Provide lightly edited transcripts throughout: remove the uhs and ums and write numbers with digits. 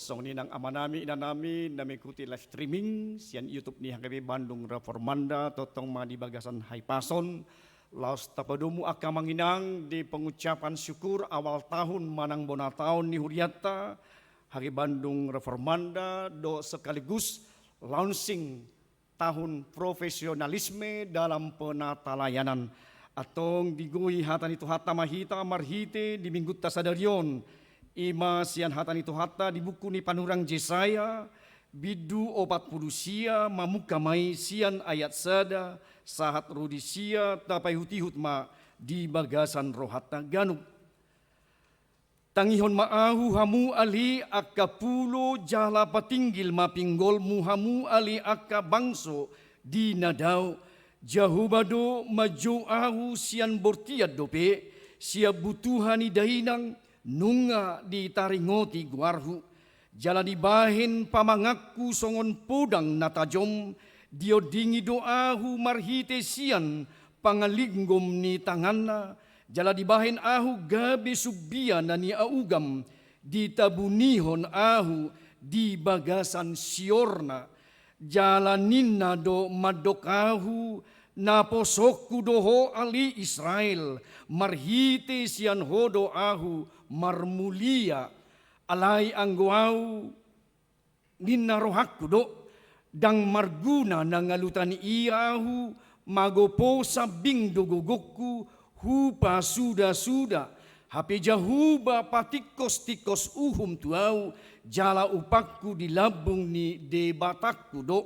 Song ninang amanami inanami na mengikuti live streaming sian YouTube ni HKB Bandung Reformanda totong ma di bagasan Haipason. Laos tapadumu aka manginang di pengucapan syukur awal tahun manang bona tahun ni Huriata HKB Bandung Reformanda do sekaligus launching tahun profesionalisme dalam penata layanan. Atong digui hatan itu hata mahita marhite di minggu tasadarion. Ima sian hatan itu hata di buku ni panurang Jesaya bidu 40 sia mamuka mai sian ayat sada sahat rudi sia tapai hutihut ma di bagasan rohata ganuk. Tangihon maahu hamu ali akka pulo jala patinggil mapinggol muhamu ali akka bangso di nadau jahubado maju ahu sian bortiat dope sia butuhani dainang nunga di taringoti guarhu jala dibahin pamangaku songon podang natajom dio dingi doahu marhite sian pangalinggom ni tanganna jala dibahin ahu gabe subbian nani augam ditabunihon ahu di bagasan siorna jala ninna do madokahu naposokku doho ali Israel marhite sian hodo ahu marmulia alai angguau ninna rohakku do dang marguna nangalutani iahu magopo sabing dogogokku hupa suda hape jahuba patikos-tikos uhum tuau jala upakku di labung ni debatakku do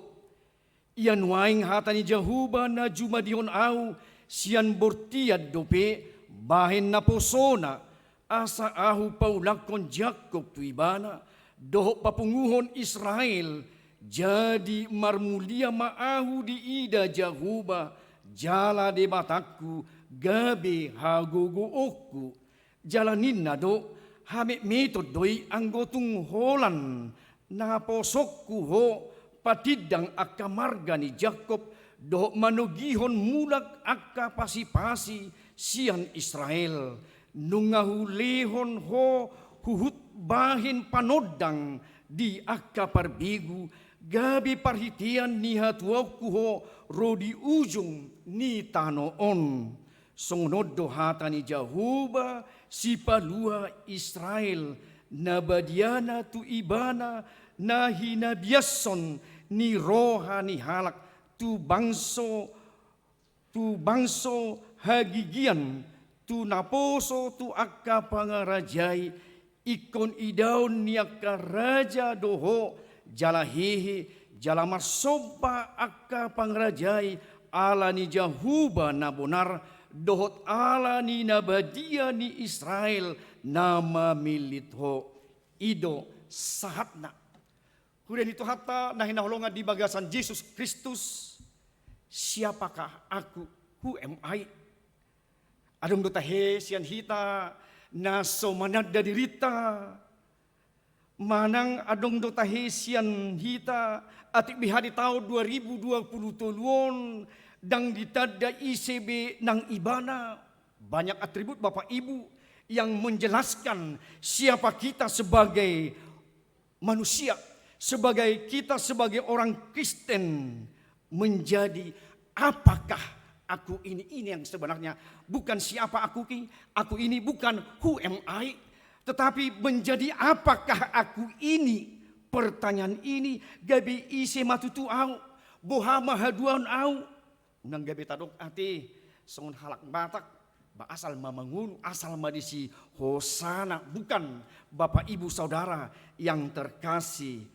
ian waing hatani jahuba na jumadihon au sian bortiad dope bahen na posona asa ahu paulakon Jakob tuibana doho papunguhon Israel jadi marmulia maahu di ida jahuba jala debatakku gabe hagogo okku jalanin na do hame metod doi anggotung holan na posokku ho patidang akka marga ni Jakob do manugihon mulak akka pasi-pasi sian Israel nungahulehon ho huhut bahin panodang di akka parbigu gabi parhitian ni hatuawku ho rodi ujung ni tanoon songonodo hatani jahuba si palua Israel nabadiana tu ibana nahina biason ni rohani halak tu bangso hagigian tu naposo tu akka pangarajai ikon idaun ni akka raja doho jala hehe jala marsoba akka pangarajai ala ni jahuba nabonar dohot ala ni nabadia ni Israel nama milit ho ido sahatna. Kemudian itu hatta nah hinahulungan di bagasan Yesus Kristus siapakah aku? Who am I? Adong dotahe sian hita na somanad dadirita manang adong dotahe sian hita atik bihari tahun 2020 tuluon dang ditada ICB nang ibana banyak atribut Bapak Ibu yang menjelaskan siapa kita sebagai manusia, sebagai kita sebagai orang Kristen menjadi apakah aku ini yang sebenarnya bukan siapa aku ini bukan who am I, tetapi menjadi apakah aku ini. Pertanyaan ini gabi isi matutu au boha mahaduan au nang gabi tadok ati songon halak batak ba asal mamangunu asal madisi hosana bukan Bapak Ibu Saudara yang terkasih.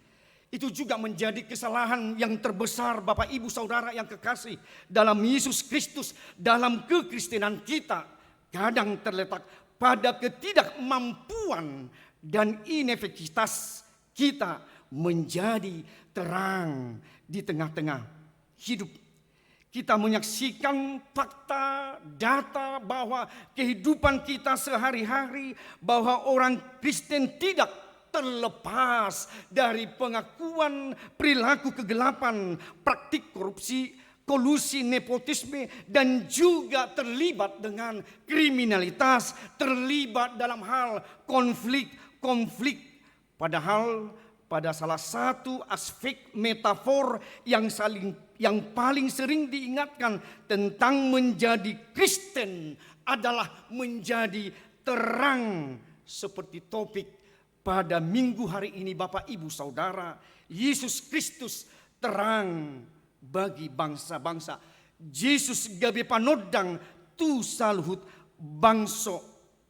Itu juga menjadi kesalahan yang terbesar Bapak Ibu Saudara yang kekasih dalam Yesus Kristus. Dalam kekristenan kita kadang terletak pada ketidakmampuan dan inefektivitas kita menjadi terang di tengah-tengah hidup. Kita menyaksikan fakta, data bahwa kehidupan kita sehari-hari bahwa orang Kristen tidak terlepas dari pengakuan perilaku kegelapan, praktik korupsi, kolusi, nepotisme, dan juga terlibat dengan kriminalitas, terlibat dalam hal konflik. Padahal pada salah satu aspek metafor yang paling sering diingatkan tentang menjadi Kristen adalah menjadi terang. Seperti topik pada minggu hari ini Bapak Ibu Saudara, Yesus Kristus terang bagi bangsa-bangsa. Yesus gabe panodang tu saluhut bangso.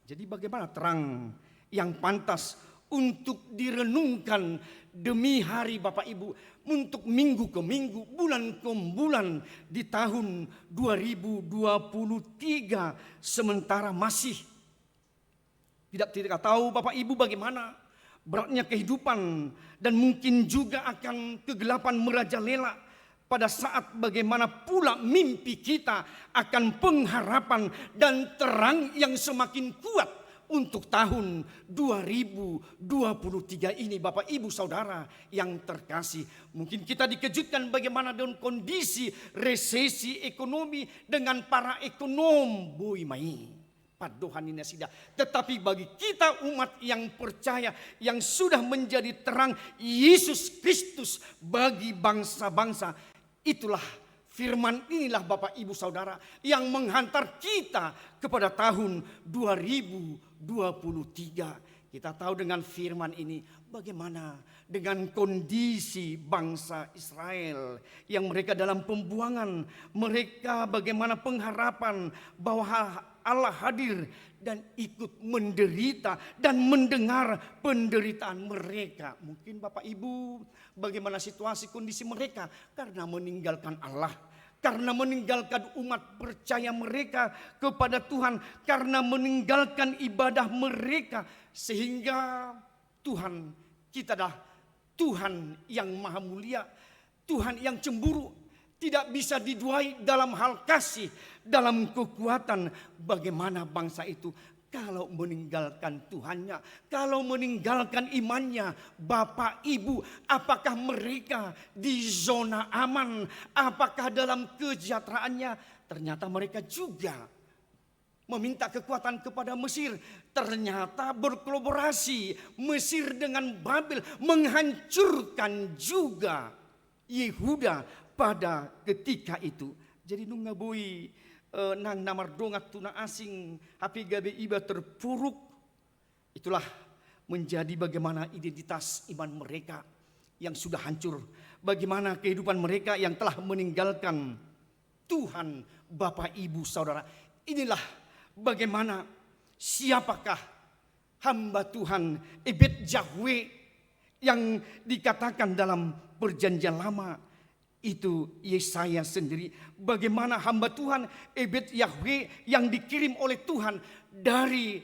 Jadi bagaimana terang yang pantas untuk direnungkan demi hari Bapak Ibu, untuk minggu ke minggu, bulan ke bulan di tahun 2023, sementara masih tidak tahu Bapak Ibu bagaimana beratnya kehidupan, dan mungkin juga akan kegelapan merajalela pada saat bagaimana pula mimpi kita akan pengharapan dan terang yang semakin kuat untuk tahun 2023 ini. Bapak Ibu Saudara yang terkasih, mungkin kita dikejutkan bagaimana dengan kondisi resesi ekonomi dengan para ekonom bui mai padohan ini sida. Tetapi bagi kita umat yang percaya, yang sudah menjadi terang Yesus Kristus bagi bangsa-bangsa, itulah firman inilah Bapak Ibu Saudara yang menghantar kita kepada tahun 2023. Kita tahu dengan firman ini bagaimana dengan kondisi bangsa Israel yang mereka dalam pembuangan, mereka bagaimana pengharapan bahwa Allah hadir dan ikut menderita dan mendengar penderitaan mereka. Mungkin Bapak Ibu bagaimana situasi kondisi mereka karena meninggalkan Allah, karena meninggalkan umat percaya mereka kepada Tuhan, karena meninggalkan ibadah mereka, sehingga Tuhan kita adalah Tuhan yang maha mulia, Tuhan yang cemburu, tidak bisa diduai dalam hal kasih, dalam kekuatan. Bagaimana bangsa itu kalau meninggalkan Tuhannya, kalau meninggalkan imannya? Bapak Ibu, apakah mereka di zona aman? Apakah dalam kesejahteraannya? Ternyata mereka juga meminta kekuatan kepada Mesir. Ternyata berkolaborasi Mesir dengan Babel, menghancurkan juga Yehuda pada ketika itu. Jadi nungabui nang namar dongat tuna asing hapi gabe iba terpuruk. Itulah menjadi bagaimana identitas iman mereka yang sudah hancur. Bagaimana kehidupan mereka yang telah meninggalkan Tuhan. Bapak Ibu Saudara, inilah bagaimana siapakah hamba Tuhan Ebed Yahweh yang dikatakan dalam perjanjian lama. Itu Yesaya sendiri. Bagaimana hamba Tuhan Ebed Yahweh yang dikirim oleh Tuhan dari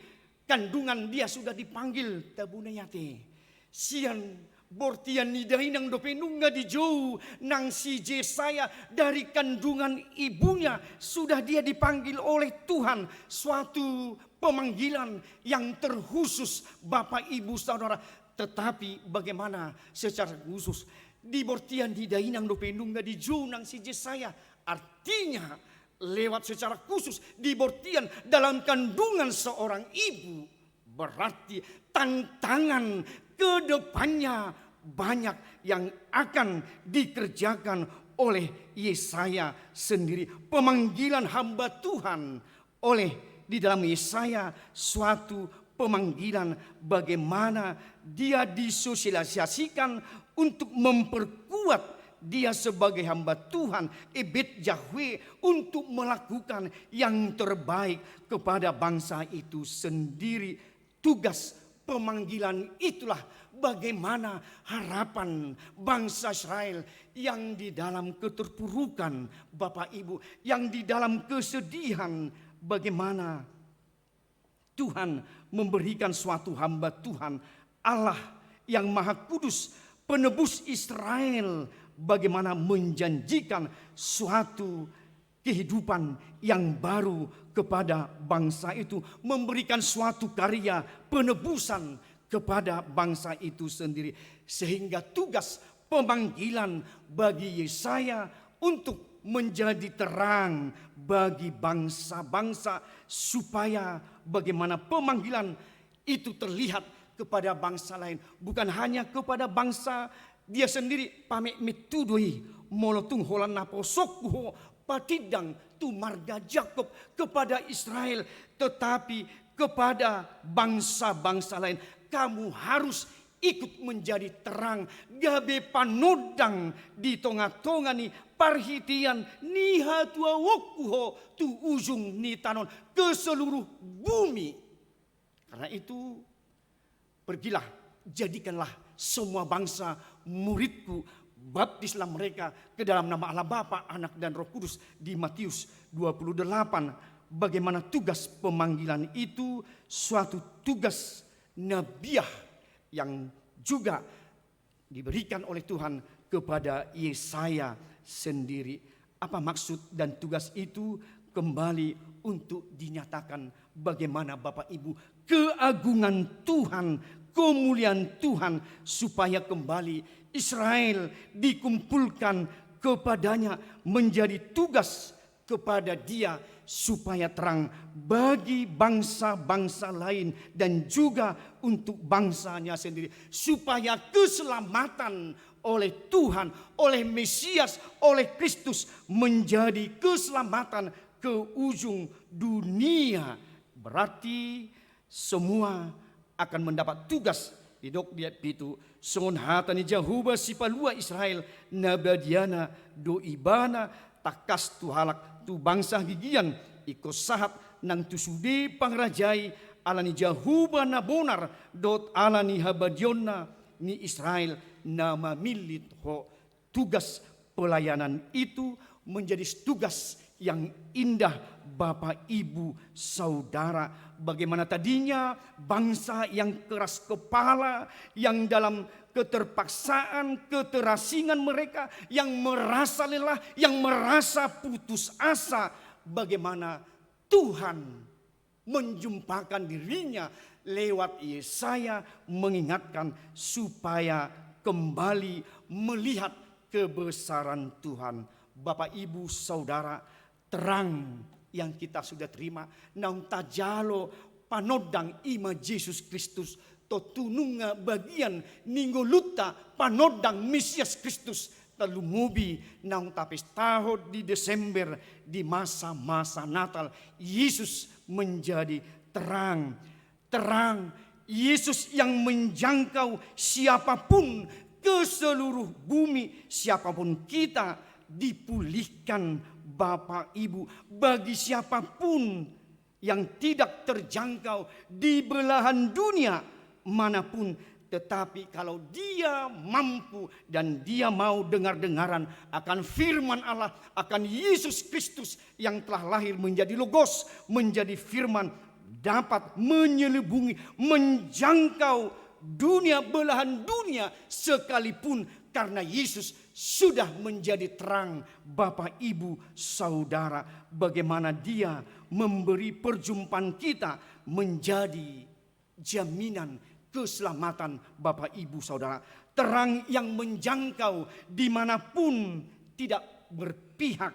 kandungan dia sudah dipanggil tabunayate. Sian bortian nidai nang dopenunga di jauh nang si Yesaya dari kandungan ibunya sudah dia dipanggil oleh Tuhan. Suatu pemanggilan yang terkhusus Bapak Ibu Saudara. Tetapi bagaimana secara khusus di bortian di dainang dopenunga di junang si Yesaya, artinya lewat secara khusus di bortian dalam kandungan seorang ibu, berarti tantangan ke depannya banyak yang akan dikerjakan oleh Yesaya sendiri. Pemanggilan hamba Tuhan oleh di dalam Yesaya suatu pemanggilan bagaimana dia disosialisasikan untuk memperkuat dia sebagai hamba Tuhan Ebed Yahweh untuk melakukan yang terbaik kepada bangsa itu sendiri. Tugas pemanggilan itulah bagaimana harapan bangsa Israel yang di dalam keterpurukan Bapak Ibu, yang di dalam kesedihan, bagaimana Tuhan memberikan suatu hamba Tuhan Allah yang maha kudus, penebus Israel, bagaimana menjanjikan suatu kehidupan yang baru kepada bangsa itu, memberikan suatu karya penebusan kepada bangsa itu sendiri. Sehingga tugas pemanggilan bagi Yesaya untuk menjadi terang bagi bangsa-bangsa, supaya bagaimana pemanggilan itu terlihat kepada bangsa lain. Bukan hanya kepada bangsa dia sendiri. Pame metudoi molotung holan napo sokho patidang tu marga Jakob kepada Israel. Tetapi kepada bangsa-bangsa lain. Kamu harus ikut menjadi terang. Gabe panodang di tonga-tonga ni parhitian niha tua wokuho tu ujung ni tanon ke seluruh bumi. Karena itu pergilah, jadikanlah semua bangsa muridku, baptislah mereka ke dalam nama Allah Bapa, Anak dan Roh Kudus di Matius 28. Bagaimana tugas pemanggilan itu suatu tugas nabiah yang juga diberikan oleh Tuhan kepada Yesaya sendiri. Apa maksud dan tugas itu? Kembali untuk dinyatakan bagaimana Bapak Ibu keagungan Tuhan, kemuliaan Tuhan, supaya kembali Israel dikumpulkan kepadanya, menjadi tugas kepada Dia supaya terang bagi bangsa-bangsa lain dan juga untuk bangsanya sendiri, supaya keselamatan oleh Tuhan, oleh Mesias, oleh Kristus menjadi keselamatan ke ujung dunia. Berarti semua akan mendapat tugas Hidok dia pitu songon hatani Jahuba sipalua Israel nabadiana do ibana takas tu halak tu bangsa gigian iko sahat nang tu sudi pangrajai alani Jahuba nabonar dot alani habadionna ni Israel nama milit ho. Tugas pelayanan itu menjadi tugas yang indah Bapak Ibu Saudara. Bagaimana tadinya bangsa yang keras kepala, yang dalam keterpaksaan, keterasingan mereka, yang merasa lelah, yang merasa putus asa. Bagaimana Tuhan menjumpakan dirinya lewat Yesaya, mengingatkan supaya kembali melihat kebesaran Tuhan. Bapak Ibu Saudara, terang yang kita sudah terima naung tajalo panodang ima Yesus Kristus totununga bagian ninggoluta panodang Mesias Kristus talumubi naung tapis tahun di Desember di masa-masa Natal. Yesus menjadi terang. Terang Yesus yang menjangkau siapapun ke seluruh bumi, siapapun kita dipulihkan Bapak Ibu. Bagi siapapun yang tidak terjangkau di belahan dunia manapun, tetapi kalau dia mampu dan dia mau dengar-dengaran akan firman Allah, akan Yesus Kristus yang telah lahir menjadi Logos, menjadi firman, dapat menyelubungi, menjangkau dunia, belahan dunia sekalipun, karena Yesus sudah menjadi terang. Bapak Ibu Saudara, bagaimana Dia memberi perjumpaan kita menjadi jaminan keselamatan Bapak Ibu Saudara. Terang yang menjangkau dimanapun, tidak berpihak.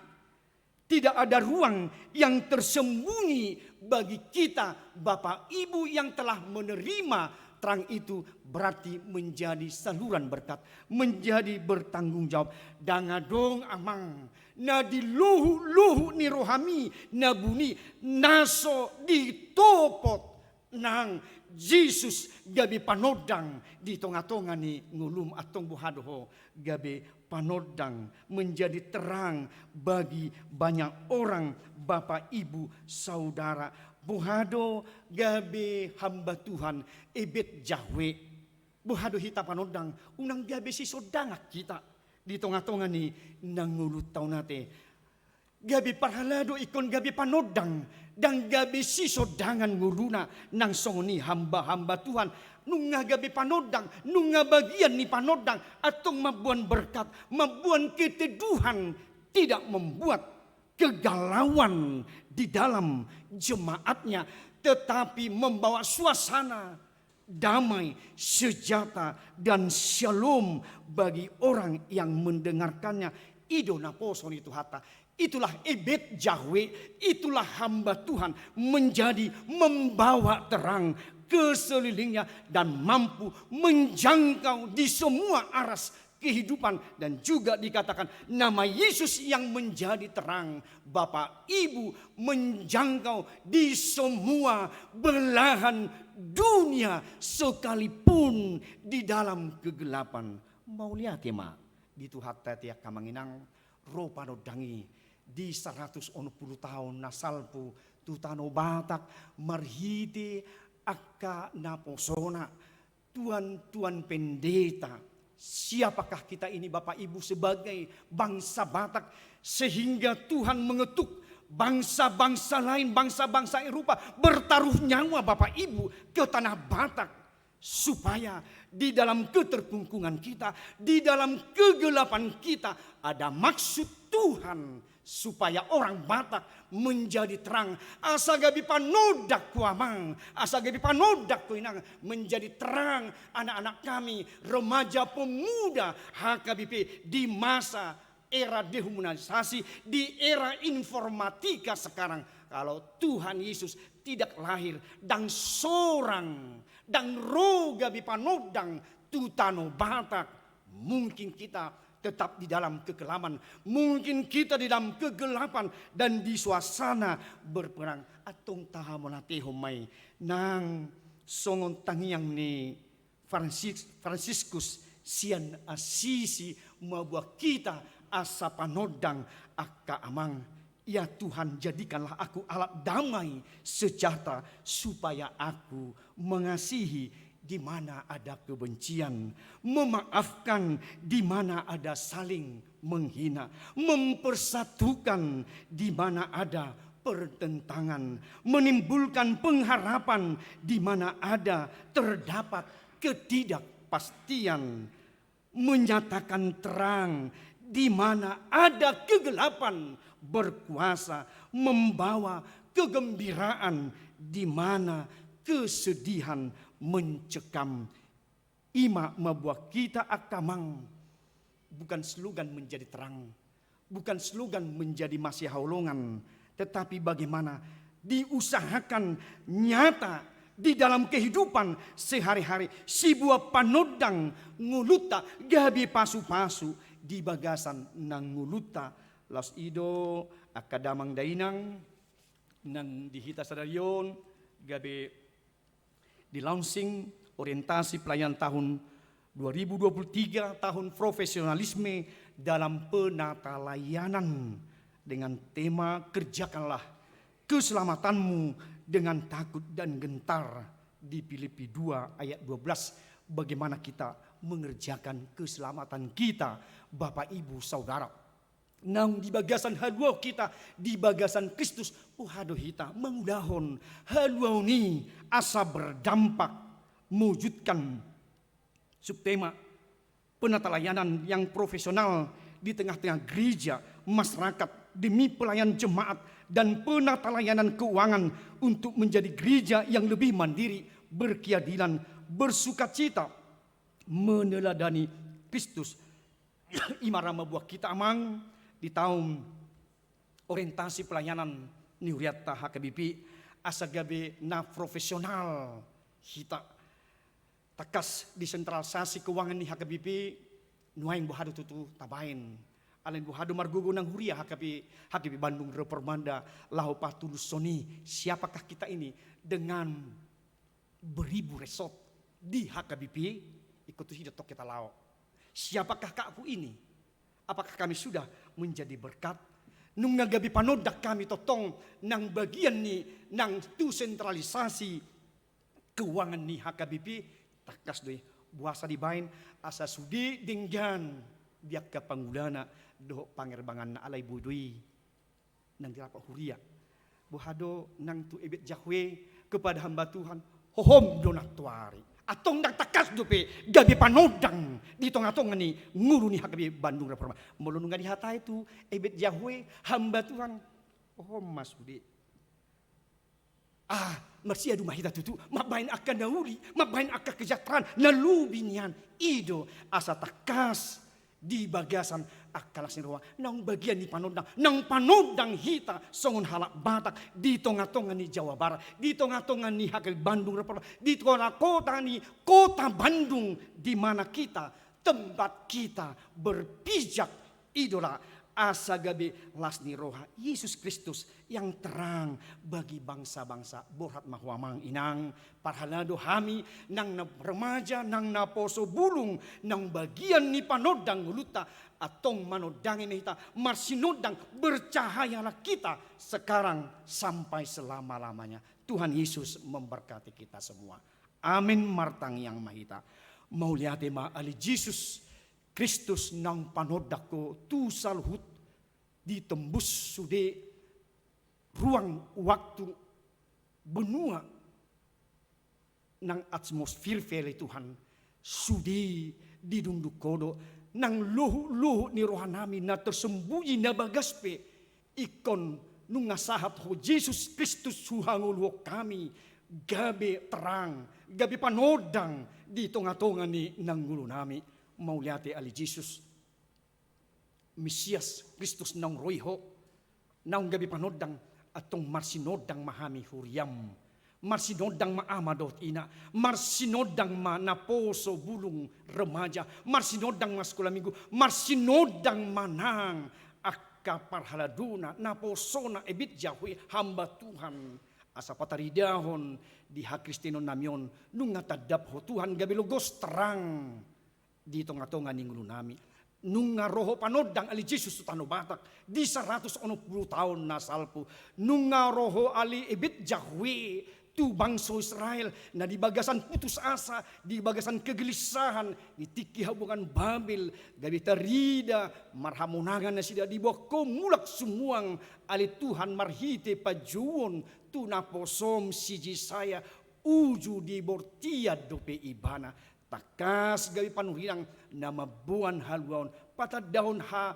Tidak ada ruang yang tersembunyi bagi kita Bapak Ibu yang telah menerima terang itu. Berarti menjadi saluran berkat, menjadi bertanggung jawab. Dangadong amang na diluhu-luhu ni rohami nabuni naso ditopot nang Jesus gabi panodang di tonga-tonga ni ngulum atong buhadoho gabi panodang menjadi terang bagi banyak orang Bapak Ibu Saudara. Buhado gabe hamba Tuhan ebet jahwe. Buhado hita panodang unang gabe si sodangak kita di tonga-tonga ni nangulut tau nate. Gabe parhalado ikon gabe panodang dan gabe si sodangan nguruna nang songoni hamba-hamba Tuhan. Nunga gabe panodang, nunga bagian ni panodang atong mabuan berkat, mabuan keteduhan, tidak membuat kegalauan di dalam jemaatnya, tetapi membawa suasana damai, sejahtera dan shalom bagi orang yang mendengarkannya. Idona poson itu hata. Itulah ebet Yahwe, itulah hamba Tuhan menjadi membawa terang keselilingnya dan mampu menjangkau di semua aras kehidupan. Dan juga dikatakan nama Yesus yang menjadi terang Bapak Ibu menjangkau di semua belahan dunia sekalipun di dalam kegelapan. Mau lihat ya mak, di Tuhan tiak kamanginang ropano dangi di 110 tahun nasalpu tutano Batak marhiti akka naposona tuan pendeta. Siapakah kita ini Bapak Ibu sebagai bangsa Batak sehingga Tuhan mengetuk bangsa-bangsa lain, bangsa-bangsa Eropa bertaruh nyawa Bapak Ibu ke tanah Batak supaya di dalam keterkungkungan kita, di dalam kegelapan kita ada maksud Tuhan supaya orang Batak menjadi terang. Asa gabi panodak kuamang, asa gabi panodak kuinang menjadi terang anak-anak kami, remaja pemuda HKBP di masa era dehumanisasi, di era informatika sekarang. Kalau Tuhan Yesus tidak lahir dan seorang dan roga bipanodang tutano Batak, mungkin kita tetap di dalam kekelaman. Mungkin kita di dalam kegelapan dan di suasana berperang. Atong taha monateho may nang songon tangiang ni Franciscus Sian Asisi mabuah kita asa panodang akka amang. Ya Tuhan, jadikanlah aku alat damai sejahtera supaya aku mengasihi di mana ada kebencian, memaafkan di mana ada saling menghina, mempersatukan di mana ada pertentangan, menimbulkan pengharapan di mana ada terdapat ketidakpastian, menyatakan terang di mana ada kegelapan berkuasa, membawa kegembiraan di mana kesedihan mencekam. Ima membuat kita akamang, bukan slogan menjadi terang, bukan slogan menjadi masih haulungan, tetapi bagaimana diusahakan nyata di dalam kehidupan sehari-hari. Si buah panodang nguluta gabi pasu-pasu di bagasan nang nguluta las ido akadamang dainang nang dihita sadarion gabi di launching orientasi pelayanan tahun 2023, tahun profesionalisme dalam penata layanan dengan tema kerjakanlah keselamatanmu dengan takut dan gentar. Di Filipi 2 ayat 12, bagaimana kita mengerjakan keselamatan kita Bapak Ibu Saudara. Nang di bagasan haluau kita, di bagasan Kristus, haduh kita mengudahon haluau ni asa berdampak mewujudkan subtema penata layanan yang profesional di tengah-tengah gereja, masyarakat demi pelayan jemaat dan penata layanan keuangan untuk menjadi gereja yang lebih mandiri, berkeadilan, bersukacita, meneladani Kristus. Imarama buah kita amang di tahun orientasi pelayanan Niuriata HKBP asagabe na profesional kita takas desentralisasi keuangan di HKBP nuaing buhadu tutu tabain alen buhadu margogo nang huria HKBP Bandung Repermanda lahu patulus soni. Siapakah kita ini dengan beribu resort di HKBP ikut hidup kita lau. Siapakah kakku ini? Apakah kami sudah menjadi berkat? Nung nagabi panodak kami totong nang bagian ni nang tu sentralisasi keuangan ni HKBP takas doi buasa dibain asa sudi dinggan biak ka panggulana doh pangerbangan na alay budui nang dilapa huria buhado nang tu ebet jahwe kepada hamba Tuhan hohom donatuari. Atong nagtakas dupe gabi panodang ditong atong ni nguru ni HKBP Bandung Reforma mulunung di hata itu ebet Yahweh hamba Tuhan masudi mersia dumah hita tutu mabain akan dauli mabain akan kejahteraan nalubinian ido asa takas di bagasan akalas ni roha nang bagian ni panodang nang panodang hita songon halak Batak di tonga-tonga ni Jawa Barat di tonga-tonga ni Hakil Bandung di kota ni kota Bandung di mana kita tempat kita berpijak idola asa gabi lasni roha Yesus Kristus yang terang bagi bangsa-bangsa borhat mahwamang inang parhalado hami nang na remaja nang naposo bulung nang bagian ni panodang guluta atong manodangin kita marsinodang bercahayalah kita sekarang sampai selama-lamanya. Tuhan Yesus memberkati kita semua. Amin martang yang mahita. Mau lihat ma ali Yesus Kristus nang panodako tu salhut ditembus sude ruang waktu benua nang atmosfer vele Tuhan sude didunduk kodo nang luhu-luhu ni rohanami na tersembunyi na bagaspe ikon nunga sahat ho Yesus Kristus suhangulwo kami gabe terang gabe panodang di tonga-tonga ni nanggulu nami. Mau lihat ali Yesus Mesias Kristus nang roiho nang gabi panodang atong marsinodang mahami huriam marsinodang maamadot ina marsinodang naposo bulung remaja marsinodang maskula minggu marsinodang manang akka parhaladuna naposona ebit jahui hamba Tuhan asa pataridahon di hak Kristino namion nunga tadap ho Tuhan gabi logos terang di tonga-tonga ninggulu nami nunga roho panodang ali Yesus tano Batak di 160 tahun nasalpu nunga roho ali ebit Yahweh tu bangsa Israel na di bagasan putus asa di bagasan kegelisahan di tiki hubungan Babel gabi tarida marhamunangan na sida di bawah komulak sumuang ali Tuhan marhite pajuon tu naposom siji saya uju di bortia dope ibana takas gawi panuhilang na mabuan haluan patadahon ha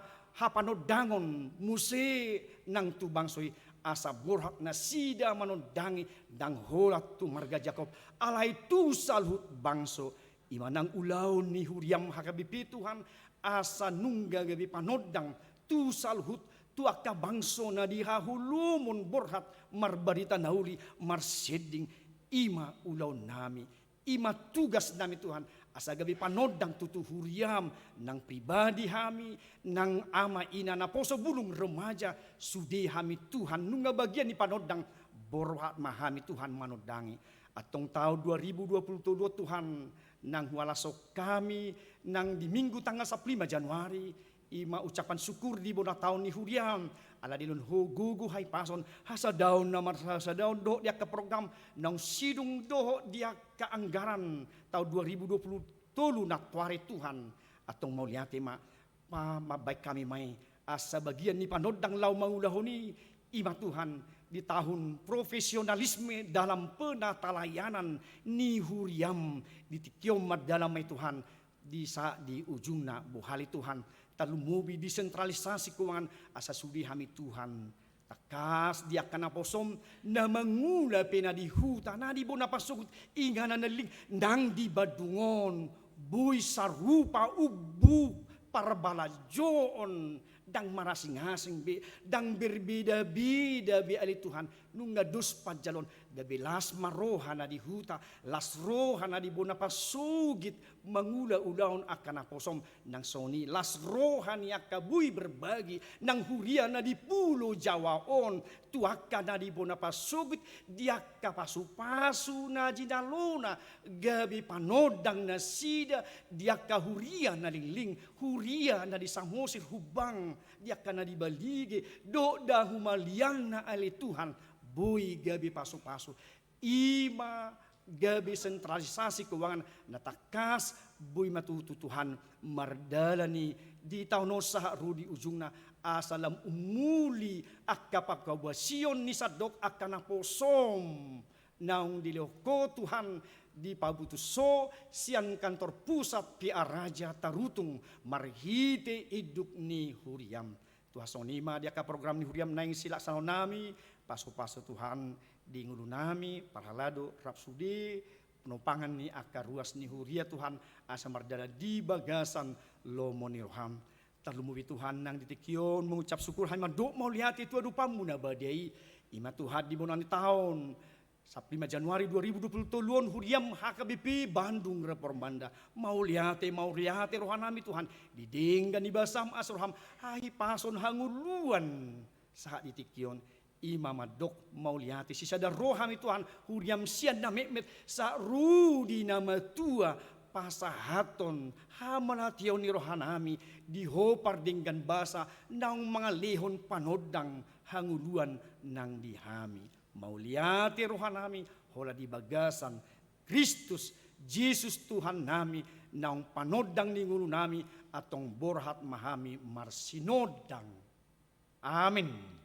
panodangon muse nang tubangsoy asa borhak na sida manodangi dang holat tu marga Jakob alay tu salhut bangso imanang ulaw ni huriam hakabipi Tuhan asa nungga gabi panodang tu salhut tu akka bangso na dihahulumun borhat marbarita nauli marseding ima ulaw nami ima tugas nami Tuhan asa gabi panodang tutu huriam nang pribadi hami nang ama ina na poso bulung remaja sudi hami Tuhan nunga bagian ni panodang borhat mahami Tuhan manodangi atong tahun 2022 Tuhan nang walasok kami nang di minggu tanggal 15 Januari ima ucapan syukur di bona tahun ni huriam ala dilun gugu hai pason hasa daun namar hasa daun do dia ke program nang sidung do dia ke anggaran tahun 2020 natware Tuhan atong mau lihat ma baik kami mai asa bagian ni panodang lau mangulahoni ima Tuhan di tahun profesionalisme dalam penatalayanan ni huriam di tikiom dalam mai Tuhan di saat di ujungna buhali Tuhan talumubi desentralisasi keuangan asa sudi hami Tuhan takas dia kana posom na mangula pena di hutan na di bona pasukut ingana naling nang di badungon buy sarupa ubu parbalajoon dang marasing-asing be dang berbeda-beda be ali Tuhan nunga dos pajalon gabi las maroha na di huta las roha na di bona pasugit mangula udaon akan aposom nang soni las roha ni akabuy berbagi nang huria na di pulo Jawaon tuaka na di bona pasugit diaka pasu-pasu na jinalona gabi panodang na sida diaka huria na lingling huria na di samosir hubang diaka na di balige do dahumalian na ali Tuhan boy gabi pasu-pasu ima gabi sentralisasi keuangan natakas boy matututuhan mardalani di tahun saha rudi ujungna asalam umuli akapakawasion ni sadok akana posom naung diloko Tuhan di pabutuso sian kantor pusat pia raja tarutung marhite iduk ni huriam tuhasonima dia ka program ni huriam naing sila sanonami paso-paso Tuhan di ngulu nami parhalado rapsudi penopangan ni akar ruas ni huria Tuhan asa mardana di bagasan lomo ni roham. Terlumubi Tuhan nang ditikyon mengucap syukur hanya dok mau lihat itu adupamu na badai ima Tuhan di bonani tahun 5 Januari 2020 luon huriam HKBP Bandung Reformanda mau lihat rohanami Tuhan didenggan di basam asroham hai pason hanguluan saat ditikyon ima madok mau lihat sisa da rohami Tuhan huriam sian na mekmet sa rudi nama tua pasahaton hamalatiyaw ni rohanami dihopar dengan basa nang mga lehon panodang hanguluan nang dihami. Mauliati rohanami hola di bagasan Kristus Jesus Tuhan nami nang panodang ni ngulu nami atong borhat mahami marsinodang. Amin.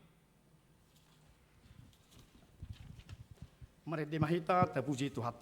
Mari demahita tapuji Tuhan.